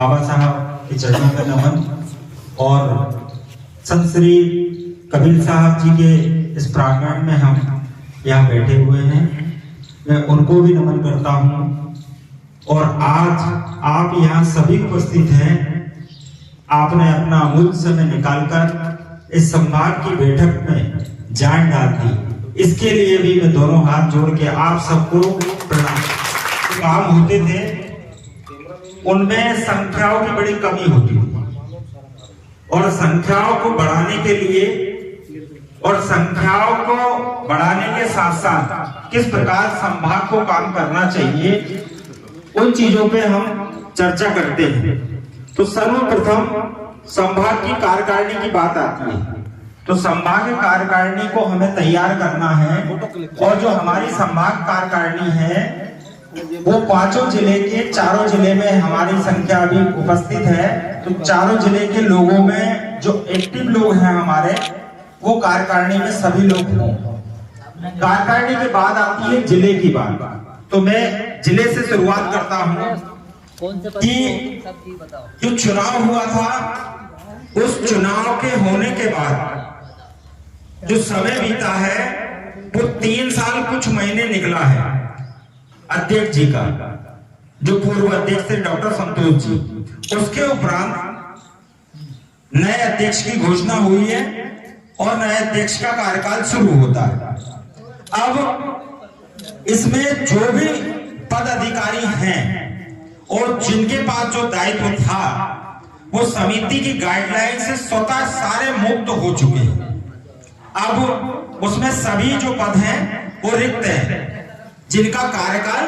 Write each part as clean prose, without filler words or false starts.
बाबा साहब के चरणों में नमन और संत श्री कबीर साहब जी के इस प्रांगण में हम यहाँ बैठे हुए हैं, मैं उनको भी नमन करता हूँ। और आज आप यहाँ सभी उपस्थित हैं, आपने अपना अमूल्य समय निकालकर इस संवाद की बैठक में जान डाल दी, इसके लिए भी मैं दोनों हाथ जोड़ के आप सबको प्रणाम। काम होते थे उनमें संख्याओं की बड़ी कमी होती थी और संख्याओं को बढ़ाने के लिए और संख्याओं को बढ़ाने के साथ साथ किस प्रकार संभाग को काम करना चाहिए, उन चीजों पे हम चर्चा करते हैं। तो सर्वप्रथम संभाग की कार्यकारिणी की बात आती है, तो संभाग कार्यकारिणी को हमें तैयार करना है और जो हमारी संभाग कार्यकारिणी है वो पांचों जिले के चारों जिले में हमारी संख्या अभी उपस्थित है। तो चारों जिले के लोगों में जो एक्टिव लोग हैं हमारे, वो कार्यकारिणी में सभी लोग हों। कार्यकारिणी के बाद आती है जिले की बात। तो मैं जिले से शुरुआत करता हूँ कि जो चुनाव हुआ था, उस चुनाव के होने के बाद जो समय बीता है वो 3 साल कुछ महीने निकला है अध्यक्ष जी का, जो पूर्व अध्यक्ष थे डॉक्टर संतोष जी। उसके उपरांत नए अध्यक्ष की घोषणा हुई है और नए अध्यक्ष का कार्यकाल शुरू होता है। अब इसमें जो भी पद अधिकारी हैं और जिनके पास जो दायित्व था, वो समिति की गाइडलाइन से स्वतः सारे मुक्त हो चुके हैं। अब उसमें सभी जो पद हैं वो रिक्त हैं, जिनका कार्यकाल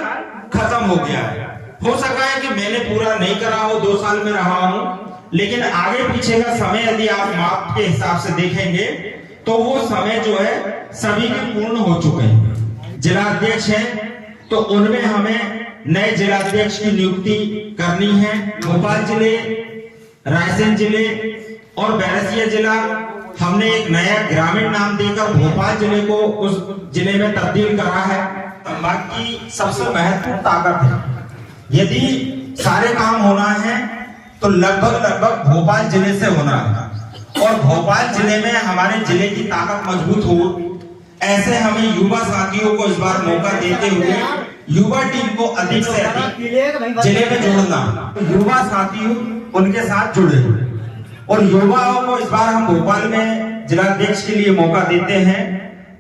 खत्म हो गया है। हो सका है कि मैंने पूरा नहीं करा हो, 2 साल में रहा हूं, लेकिन आगे पीछे का समय यदि आप माप के हिसाब से देखेंगे तो वो समय जो है सभी के पूर्ण हो चुके हैं। जिलाध्यक्ष हैं तो उनमें हमें नए जिलाध्यक्ष की नियुक्ति करनी है। भोपाल जिले, रायसेन जिले और बैरसिया जिला हमने एक नया ग्रामीण नाम देकर भोपाल जिले को उस जिले में तब्दील करा है। संभाग की सबसे महत्वपूर्ण ताकत है, यदि सारे काम होना है तो लगभग भोपाल जिले से होना है और भोपाल जिले में हमारे जिले की ताकत मजबूत हो, ऐसे हमें युवा साथियों को इस बार मौका देते हुए युवा टीम को अधिक से अधिक जिले में जोड़ना, युवा साथी उनके साथ जुड़े और युवाओं को इस बार हम भोपाल में जिलाध्यक्ष के लिए मौका देते हैं,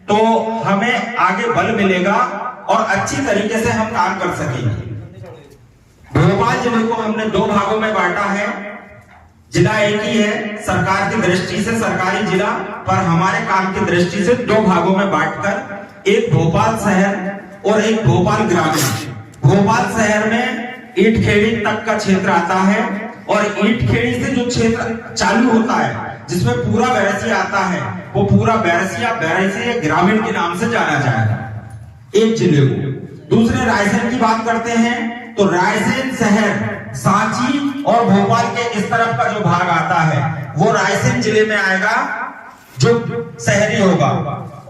तो हमें आगे बल मिलेगा और अच्छी तरीके से हम काम कर सकेंगे। भोपाल जिले को हमने 2 भागों में बांटा है। जिला एक ही है, सरकार की दृष्टि से सरकारी जिला, पर हमारे काम की दृष्टि से 2 भागों में बांटकर, एक भोपाल शहर और एक भोपाल ग्रामीण। भोपाल शहर में ईंटखेड़ी तक का क्षेत्र आता है और ईंटखेड़ी से जो क्षेत्र चालू होता है जिसमें पूरा बैरसिया आता है, वो पूरा बैरसिया ग्रामीण के नाम से जाना जाएगा एक जिले को। दूसरे रायसेन की बात करते हैं तो रायसेन शहर, सांची और भोपाल के इस तरफ का जो भाग आता है वो रायसेन जिले में आएगा, जो शहरी होगा।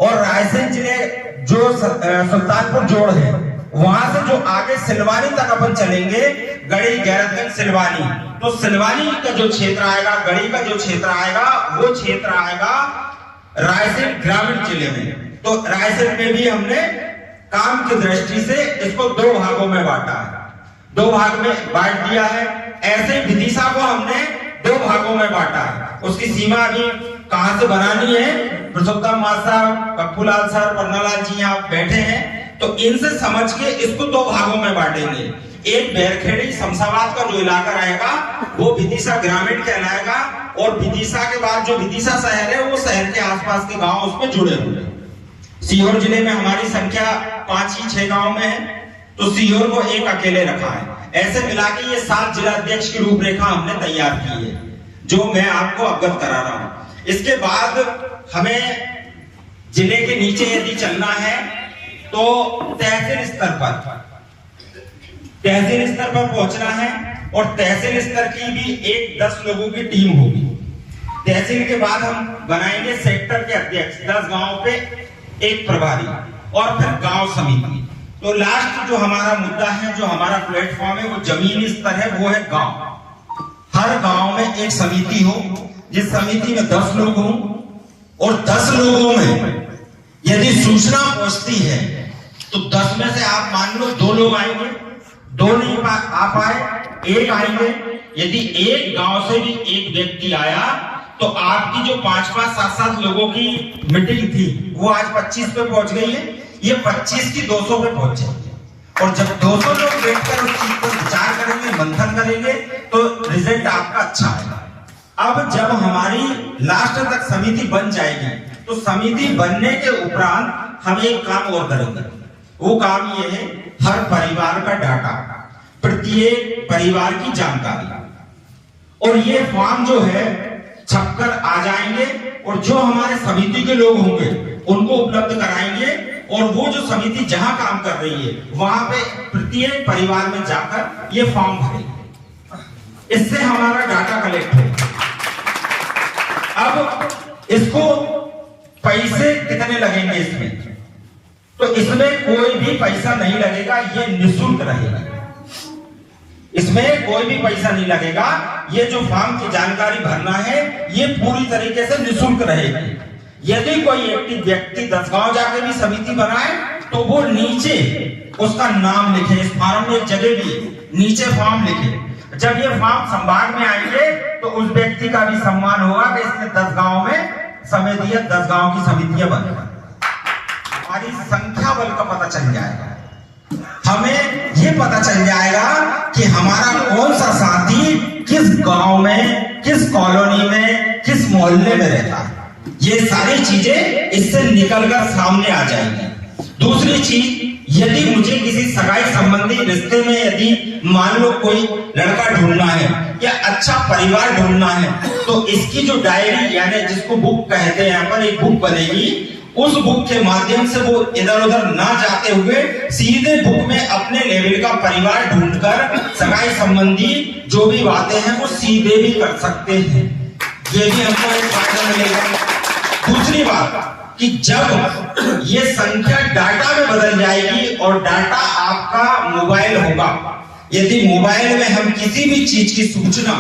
और रायसेन जिले जो सुल्तानपुर जोड़ है, वहां से जो आगे सिलवानी तक अपन चलेंगे, गढ़ी, गैरतगंज, सिलवानी, तो सिलवानी का जो क्षेत्र आएगा, गढ़ी का जो क्षेत्र आएगा, वो क्षेत्र आएगा रायसेन ग्रामीण जिले में। तो रायसेन में भी हमने काम की दृष्टि से इसको 2 भागों में बांटा है, 2 भाग में बांट दिया है। ऐसे विदिशा को हमने 2 भागों में बांटा है। उसकी सीमा अभी कहां से बनानी है, पुरुषोत्तम मासा, कप्पूलाल सर, पन्नालाल जी यहाँ बैठे हैं, तो इनसे समझ के इसको 2 भागों में बांटेंगे। एक बैरखेड़ी शमशाबाद का जो इलाका रहेगा वो विदिशा ग्रामीण कहलाएगा और विदिशा के बाद जो विदिशा शहर है वो शहर के आसपास के गांव उसमें जुड़े हुए हैं। सीहोर जिले में हमारी संख्या 5 ही 6 गांव में है, तो सीहोर को एक अकेले रखा है। ऐसे मिला के ये 7 जिलाध्यक्ष की रूपरेखा हमने तैयार की है, जो मैं आपको अवगत करा रहा हूं। इसके बाद हमें जिले के नीचे यदि चलना है तो तहसील स्तर पर पहुंचना है और तहसील स्तर की भी 10 लोगों की टीम होगी। तहसील के बाद हम बनाएंगे सेक्टर के अध्यक्ष, 10 गांवों पे एक प्रभारी और फिर गांव समिति। तो लास्ट जो हमारा मुद्दा है, जो हमारा प्लेटफॉर्म है, वो जमीनी स्तर है, वो है गांव। हर गांव में एक समिति हो, जिस समिति में 10 लोग हों, और 10 लोगों में यदि सूचना पहुंचती है तो 10 में से आप मान लो 2 लोग आएंगे, 2 नहीं आ पाए, 1 आएंगे। यदि एक गांव से भी एक व्यक्ति आया तो आपकी जो 5-5, 7-7 लोगों की मीटिंग थी वो आज 25 पे पहुंच गई है, ये 25 की 200 पे पहुंच जाएगी। और जब 200 लोग बैठकर उस चीज पर विचार करेंगे, मंथन करेंगे, तो रिजल्ट आपका अच्छा आएगा। अब जब हमारी लास्ट तक समिति बन जाएगी तो समिति बनने के उपरांत हम एक काम और करेंगे। वो काम ये है, हर परिवार का डाटा, प्रत्येक परिवार की जानकारी, और ये फॉर्म जो है छपकर आ जाएंगे, और जो हमारे समिति के लोग होंगे उनको उपलब्ध कराएंगे, और वो जो समिति जहां काम कर रही है वहां पे प्रत्येक परिवार में जाकर ये फॉर्म भरेंगे। इससे हमारा डाटा कलेक्ट होगा। अब इसको पैसे कितने लगेंगे इसमें? तो इसमें कोई भी पैसा नहीं लगेगा, ये निःशुल्क रहेगा। इसमें कोई भी पैसा नहीं लगेगा। ये जो फॉर्म की जानकारी भरना है ये पूरी तरीके से निःशुल्क रहेगी। यदि कोई व्यक्ति 10 गांव जाके भी समिति बनाए तो वो नीचे उसका नाम लिखे, इस फॉर्म में एक जगह भी नीचे फॉर्म लिखे। जब ये फॉर्म संभाग में आएंगे तो उस व्यक्ति का भी सम्मान होगा कि इसने 10 गांव में समिति, 10 गांव की समितियां बनी। हमारी संख्या बल का पता चल जाएगा, हमें ये पता चल जाएगा कि हमारा कौन सा साथी किस गांव में, किस कॉलोनी में, किस मोहल्ले में रहता है। ये सारी चीजें इससे निकलकर सामने आ जाएंगी। दूसरी चीज, यदि मुझे किसी सगाई संबंधी रिश्ते में यदि मान लो कोई लड़का ढूंढना है या अच्छा परिवार ढूंढना है तो इसकी जो डायरी यानी जिसको बुक कहते हैं, यहाँ पर एक बुक बनेगी। उस बुक के माध्यम से वो इधर उधर ना जाते हुए सीधे बुक में अपने लेवल का परिवार ढूंढकर सगाई संबंधी जो भी बातें हैं वो सीधे भी कर सकते हैं। ये भी हमको एक फायदा मिलेगा। दूसरी बात कि जब ये संख्या डाटा में बदल जाएगी और डाटा आपका मोबाइल होगा, यदि मोबाइल में हम किसी भी चीज की सूचना,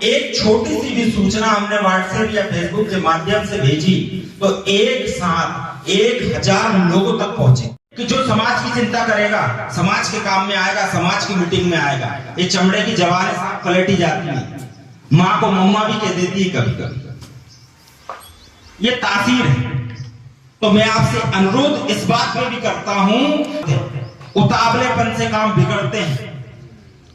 एक छोटी सी भी सूचना हमने व्हाट्सएप या फेसबुक के माध्यम से भेजी तो एक साथ 1000 लोगों तक पहुंचे। कि जो समाज की चिंता करेगा, समाज के काम में आएगा, समाज की मीटिंग में आएगा। ये चमड़े की जबान पलटी जाती है, माँ को मम्मा भी कह देती है कभी कभी, ये तासीर है। तो मैं आपसे अनुरोध इस बात में भी करता हूं, उतावलेपन से काम बिगड़ते हैं।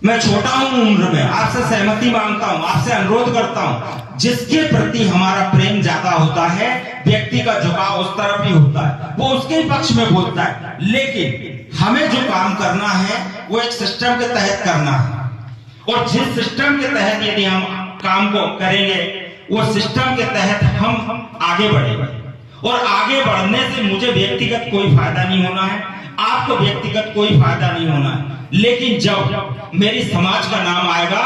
मैं छोटा हूं उम्र में, आपसे सहमति मांगता हूं, आपसे अनुरोध करता हूं, जिसके प्रति हमारा प्रेम ज्यादा होता है, व्यक्ति का झुकाव उस तरफ ही होता है, वो उसके पक्ष में बोलता है। लेकिन हमें जो काम करना है वो एक सिस्टम के तहत करना है, और जिस सिस्टम के तहत यदि हम काम को करेंगे वो सिस्टम के तहत हम आगे बढ़ेंगे। और आगे बढ़ने से मुझे व्यक्तिगत कोई फायदा नहीं होना है, आपको व्यक्तिगत कोई फायदा नहीं होना है। लेकिन जब मेरी समाज का नाम आएगा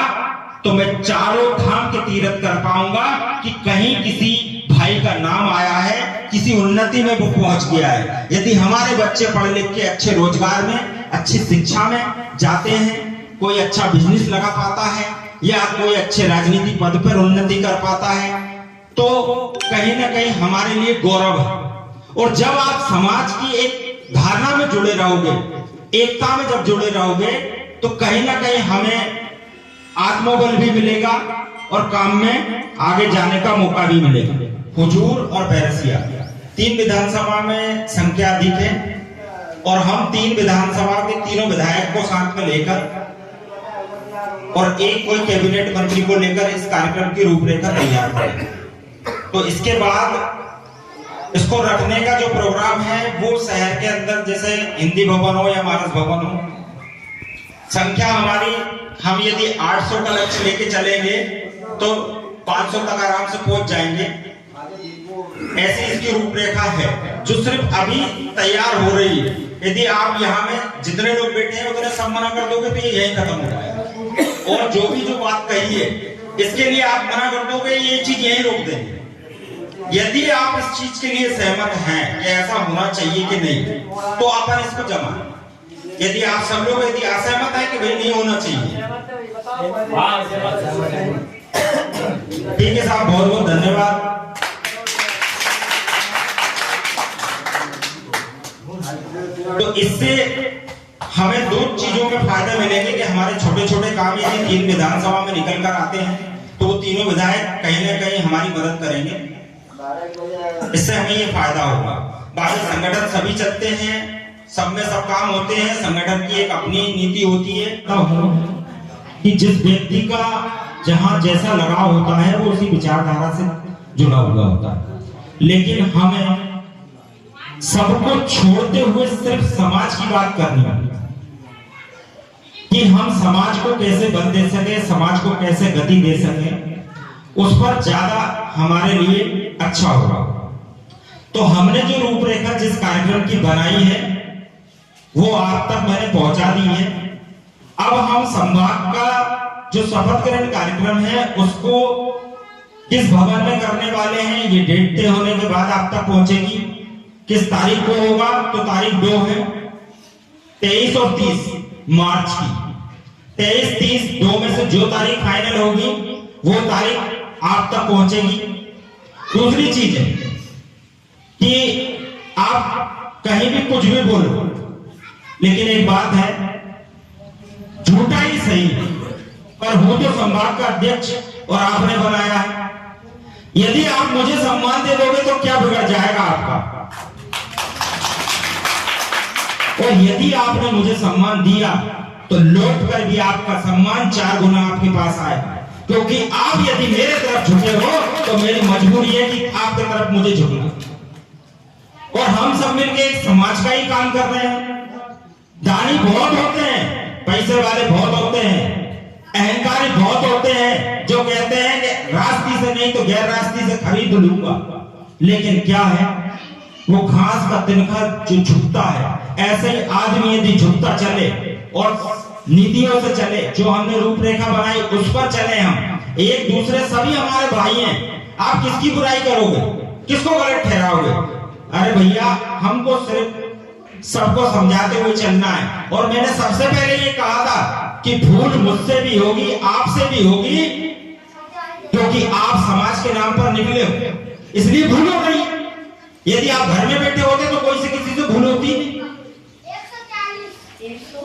तो मैं चारों धाम के तीर्थ कर पाऊंगा कि कहीं किसी भाई का नाम आया है, किसी उन्नति में वो पहुंच गया है। यदि हमारे बच्चे पढ़ लिख के अच्छे रोजगार में, अच्छी शिक्षा में जाते हैं, कोई अच्छा बिजनेस लगा पाता है या कोई अच्छे राजनीतिक पद पर उन्नति कर पाता है, तो कहीं ना कहीं हमारे लिए गौरव है। और जब आप समाज की एक धारणा में जुड़े रहोगे, एकता में जब जुड़े रहोगे, तो कहीं ना कहीं हमें आत्मबल भी मिलेगा और काम में आगे जाने का मौका भी मिलेगा। हुजूर और बैरसिया 3 विधानसभा में संख्या अधिक है, और हम 3 विधानसभा के तीनों विधायक को साथ में लेकर और एक कोई कैबिनेट मंत्री को लेकर इस कार्यक्रम की रूपरेखा तैयार करेंगे। तो इसके बाद इसको रखने का जो प्रोग्राम है वो शहर के अंदर जैसे हिंदी भवन हो या मानस भवन हो, संख्या हमारी, हम यदि 800 का लक्ष्य लेके चलेंगे तो 500 तक आराम से पहुंच जाएंगे। ऐसी इसकी रूपरेखा है जो सिर्फ अभी तैयार हो रही है। यदि आप यहाँ में जितने लोग बैठे हैं उतने सब मना कर दोगे तो ये यही खत्म हो जाएगा। और जो भी जो बात कही है इसके लिए आप मना कर दोगे, ये चीज यही रोक देंगे। यदि आप इस चीज के लिए सहमत हैं कि ऐसा होना चाहिए कि नहीं, तो अपन इसको जमा। यदि आप सब लोग यदि असहमत है कि भाई नहीं होना चाहिए, ठीक है साहब, बहुत बहुत धन्यवाद। तो इससे हमें दो चीजों के फायदे मिलेंगे कि हमारे छोटे छोटे काम यदि 3 विधानसभा में निकल कर आते हैं तो वो तीनों विधायक कहीं ना कहीं हमारी मदद करेंगे। इससे हमें ये फायदा होगा। बाकी संगठन सभी चलते हैं, सब में सब काम होते हैं, संगठन की एक अपनी नीति होती है कि जिस व्यक्ति का जहां जैसा लगाव होता है वो उसी विचारधारा से जुड़ा हुआ होता है। लेकिन हमें सबको छोड़ते हुए सिर्फ समाज की बात करनी है कि हम समाज को कैसे बल दे सके, समाज को कैसे गति दे सके, उस पर ज्यादा हमारे लिए अच्छा होगा। तो हमने जो रूपरेखा जिस कार्यक्रम की बनाई है वो आप तक मैंने पहुंचा दी है। अब हम संवाद का जो शपथ ग्रहण कार्यक्रम है उसको किस भवन में करने वाले हैं ये डेट तय होने के बाद आप तक पहुंचेगी। किस तारीख को होगा तो तारीख 2 है, 23 और 30 मार्च की। 23, 30 2 में से जो तारीख फाइनल होगी वो तारीख आप तक पहुंचेगी। दूसरी चीज है कि आप कहीं भी कुछ भी बोलो, लेकिन एक बात है, झूठा ही सही पर हूं तो संवाद का अध्यक्ष और आपने बनाया है। यदि आप मुझे सम्मान दे दोगे तो क्या बिगड़ जाएगा आपका, और यदि आपने मुझे सम्मान दिया तो लौट कर भी आपका सम्मान 4 गुना आपके पास आए, क्योंकि आप यदि मेरे तरफ झुके हो तो मेरी मजबूरी है कि आपकी तरफ मुझे झुकना। और हम सब मिलकर एक समाज का ही काम कर रहे हैं। दानी बहुत होते हैं, पैसे वाले बहुत होते हैं, अहंकारी बहुत होते हैं जो कहते हैं कि रास्ते से नहीं तो गैर रास्ते से खरीद लूंगा। लेकिन क्या है, वो घास का तिनका जो झुकता है, ऐसे ही आदमी यदि झुकता चले और नीतियों से चले, जो हमने रूपरेखा बनाई उस पर चले, हम एक दूसरे सभी हमारे भाई हैं। आप किसकी बुराई करोगे, किसको गलत ठहराओगे? अरे भैया, हमको सिर्फ सबको समझाते हुए चलना है। और मैंने सबसे पहले ये कहा था कि भूल मुझसे भी होगी, आपसे भी होगी, क्योंकि आप समाज के नाम पर निकले हो, इसलिए भूल हो गई। यदि आप घर में बैठे होते तो कोई से किसी से भूल होती नहीं।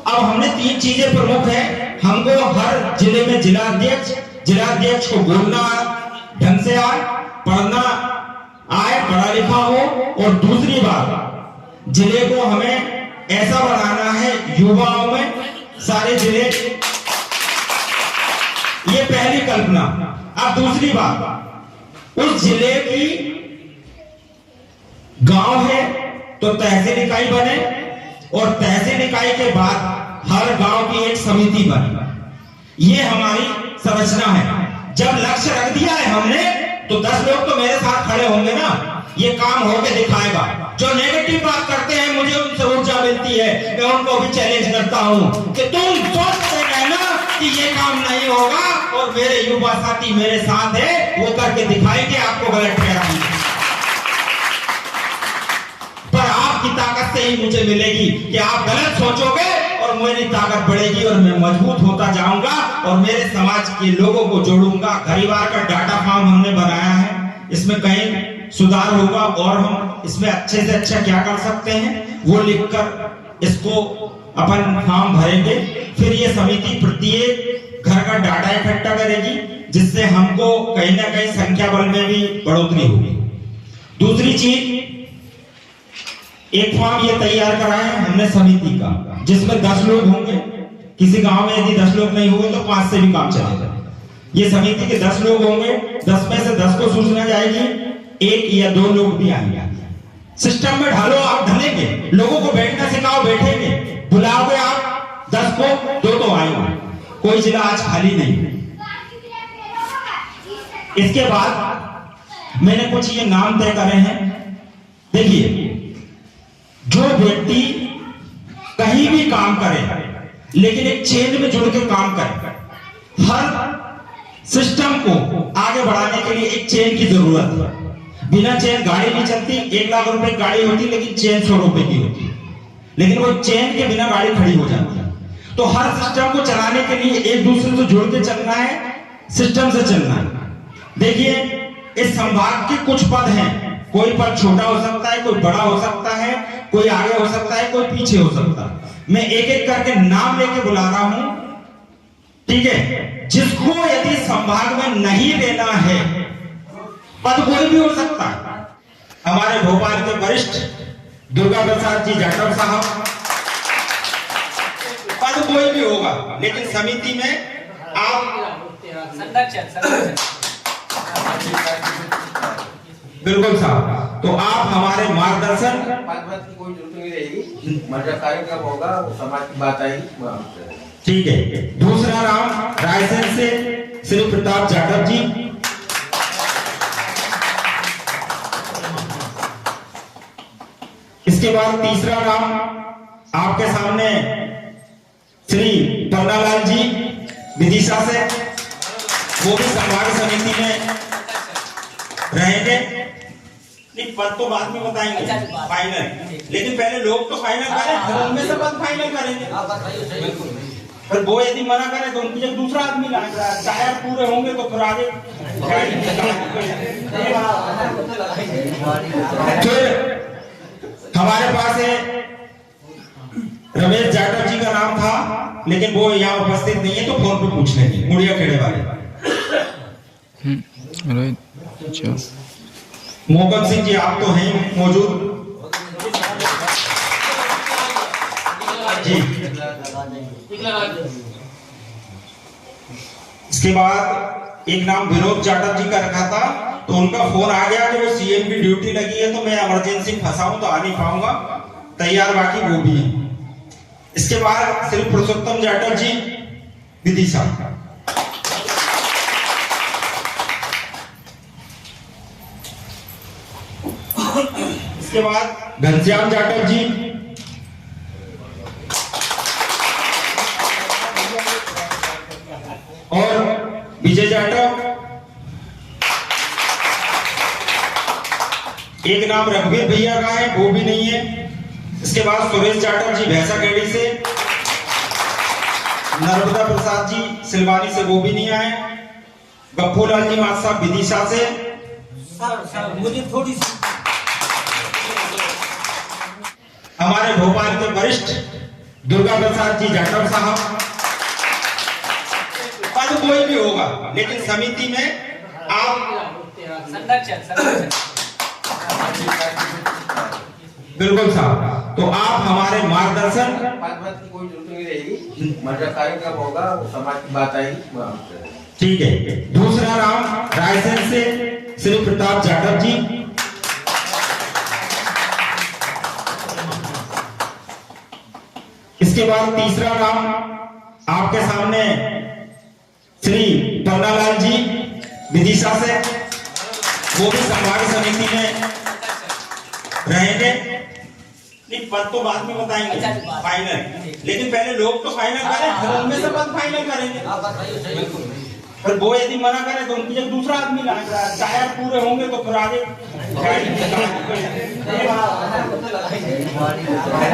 अब हमने 3 चीजें प्रमुख है। हमको हर जिले में जिलाध्यक्ष को बोलना ढंग से आए, पढ़ना आए, पढ़ा लिखा हो। और दूसरी बात, जिले को हमें ऐसा बनाना है युवाओं में, सारे जिले, ये पहली कल्पना। अब दूसरी बात, उस जिले की गांव है तो तहसील इकाई बने, और तहसील इकाई के बाद हर गांव की एक समिति बने। ये हमारी संरचना है। जब लक्ष्य रख दिया है हमने तो 10 लोग तो मेरे साथ खड़े होंगे ना, ये काम होके दिखाएगा। जो नेगेटिव बात करते हैं मुझे उनसे ऊर्जा मिलती है, मैं उनको भी चैलेंज करता हूं कि तुम सोचते रहना कि ये काम नहीं होगा, और मेरे युवा साथी मेरे साथ है, वो करके दिखाएंगे, आपको गलत ठहराएंगे। पर आपकी ताकत से ही मुझे मिलेगी कि आप गलत सोचोगे और मेरी ताकत बढ़ेगी और मैं मजबूत होता जाऊंगा और मेरे समाज के लोगों को जोड़ूंगा। घरीवार का डाटा फार्म हमने बनाया है, इसमें कहीं सुधार होगा और हम इसमें अच्छे से अच्छा क्या कर सकते हैं वो लिखकर इसको अपन फॉर्म भरेंगे। फिर ये समिति प्रत्येक घर का डाटा इकट्ठा करेगी, जिससे हमको कहीं ना कहीं संख्या बल में भी बढ़ोतरी होगी। दूसरी चीज, एक फॉर्म ये तैयार करा है हमने समिति का, जिसमें 10 लोग होंगे। किसी गांव में यदि 10 लोग नहीं हुए तो 5 से भी काम चलेगा। ये समिति के 10 लोग होंगे, 10 में से 10 को सूचना जाएगी, 1 या 2 लोग भी आएंगे। सिस्टम में ढालो, आप ढलेंगे, लोगों को बैठना सिखाओ, बैठेंगे, बुलाओगे आप 10 को, 2 तो आएंगे। कोई जिला आज खाली नहीं। इसके बाद मैंने कुछ ये नाम तय करे हैं। देखिए, जो व्यक्ति कहीं भी काम करे लेकिन एक चेन में जुड़ के काम करे, हर सिस्टम को आगे बढ़ाने के लिए एक चेन की जरूरत है। बिना चेन गाड़ी नहीं चलती। 1 लाख रुपए गाड़ी होती लेकिन चेन 100 रुपए की होती है, लेकिन वो चेन के बिना गाड़ी खड़ी हो जाती है। तो हर सिस्टम को चलाने के लिए एक दूसरे से जुड़ के चलना है, सिस्टम से चलना है। देखिए, इस संभाग के कुछ पद हैं, कोई पद छोटा हो सकता है, कोई बड़ा हो सकता है, कोई आगे हो सकता है, कोई पीछे हो सकता है। मैं एक एक करके नाम लेके बुला रहा हूं, ठीक है? जिसको यदि संभाग में नहीं लेना है, पद कोई भी हो सकता है। हमारे भोपाल के वरिष्ठ दुर्गा प्रसाद जी जाटव साहब, पद कोई भी होगा, लेकिन समिति में आप बिल्कुल साहब, तो आप हमारे मार्गदर्शन की कोई जरूरत नहीं रहेगी, मतलब कार्यक्रम होगा, समाज की बात आएगी, ठीक है। दूसरा नाम रायसेन से श्री प्रताप जाटव जी, इसके बाद तीसरा नाम आपके सामने श्री पन्नालाल जी विदिशा से, वो भी संभाग समिति में रहेंगे। नहीं, पद तो बाद में बताएंगे फाइनल, लेकिन पहले लोग तो फाइनल करें, फिर उनमें से पद फाइनल करेंगे। फिर वो यदि मना करे तो उनकी जब दूसरा आदमी लाएगा, चाहे पूरे होंगे तो फिर आगे। फिर हमारे पास है रमेश जाटव जी का नाम था, लेकिन वो यहाँ उपस्थित नहीं है, तो फोन पे पूछ लेंगे, मुड़िया खेड़े वाले। मोहकम सिंह जी, आप तो हैं मौजूद जी। इसके बाद एक नाम विनोद जाटव जी का रखा था, तो उनका फोन आ गया कि वो सीएम की ड्यूटी लगी है, तो मैं इमरजेंसी फंसा हूं तो आ नहीं पाऊंगा, तैयार बाकी वो भी है। इसके बाद श्री पुरुषोत्तम जाटव जी विदिशा, इसके बाद घनश्याम जाटव जी, और विजय जाटव। एक नाम रघुवीर भैया का है, वो भी नहीं है। इसके बाद सुरेश जाटव जी भैंसा गेड़ी से, नर्मदा प्रसाद जी सिलवानी से, वो भी नहीं आए। गप्पूलाल जी मात साहब विदिशा से। सर मुझे थोड़ी सी, हमारे भोपाल के वरिष्ठ दुर्गा प्रसाद जी जाटव साहब, पद कोई भी होगा, लेकिन समिति में आप बिल्कुल साहब, तो आप हमारे मार्गदर्शन की कोई जरूरत नहीं रहेगी, मतलब कार्यक्रम होगा, समाज की बात आएगी, ठीक है। दूसरा नाम रायसेन से श्री प्रताप जाटव जी, इसके बाद तीसरा नाम आपके सामने श्री पन्नालाल जी विदिशा से, वो भी संभाग समिति में रहेंगे। नहीं, पद तो बाद में बताएंगे फाइनल, लेकिन पहले लोग तो फाइनल करें, फिर उनमें से पद फाइनल करेंगे। फिर वो यदि मना करे तो उनकी जब दूसरा आदमी लाएगा, चाहे पूरे होंगे तो फिर आगे।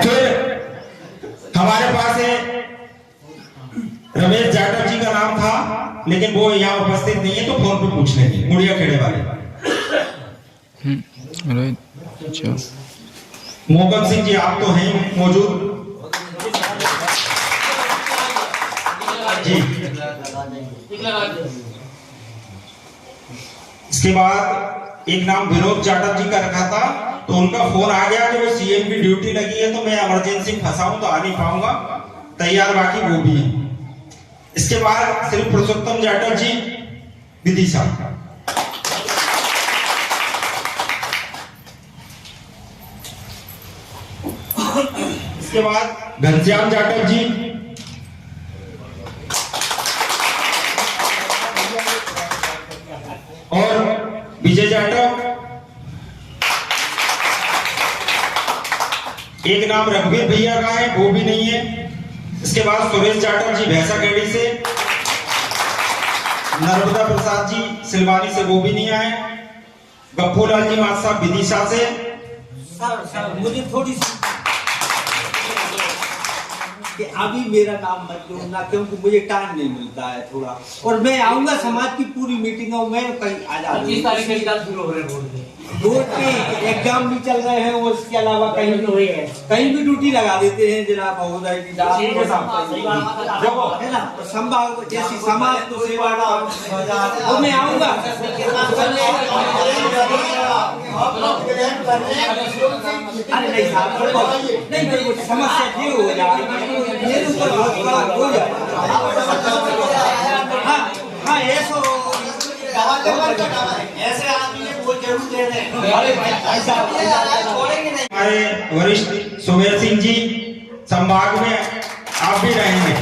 फिर हमारे पास है रमेश जाटव जी का नाम था, लेकिन वो यहाँ उपस्थित नहीं है, तो फोन पे पूछ लेंगे, मुड़िया खेड़े वाले। मोहकम सिंह जी, आप तो हैं मौजूद जी। इसके बाद एक नाम विनोद जाटव जी का रखा था, तो उनका फोन आ गया कि वो सीएम की ड्यूटी लगी है, तो मैं इमरजेंसी फंसा हूं तो आ नहीं पाऊंगा, तैयार बाकी वो भी है। इसके बाद श्री पुरुषोत्तम जाटव जी विदिशा, इसके बाद घनश्याम जाटव जी, और विजय जाटव। एक नाम रघुवीर भैया का है, वो भी नहीं है। इसके बाद सुरेश जाटव जी भैंसा गेड़ी से, नर्मदा प्रसाद जी सिलवानी से, वो भी नहीं आए। गप्पूलाल जी मात साहब विदिशा से। सर मुझे थोड़ी सी कि अभी मेरा नाम मत जोड़ना, क्योंकि मुझे टाइम नहीं मिलता है थोड़ा, और मैं आऊंगा समाज की पूरी मीटिंगों में कहीं आ जाऊंगा। 25 तारीख के बाद शुरू हो रहे हैं बोर्ड के। बोर्ड के एग्जाम भी चल रहे हैं, और इसके अलावा कहीं भी ड्यूटी लगा देते हैं जिला महोदय की डाल है ना, संभाग जैसी समाज को सेवा वो मैं आऊंगा। अरे नहीं साहब, नहीं मेरे को समस्या ये हो जाएगी, मेरे ऊपर हो जाएगा। हाँ ऐसा ऐसे आदमी को जरूर दे दें। हमारे वरिष्ठ सुमेर सिंह जी संभाग में आप भी रहेंगे।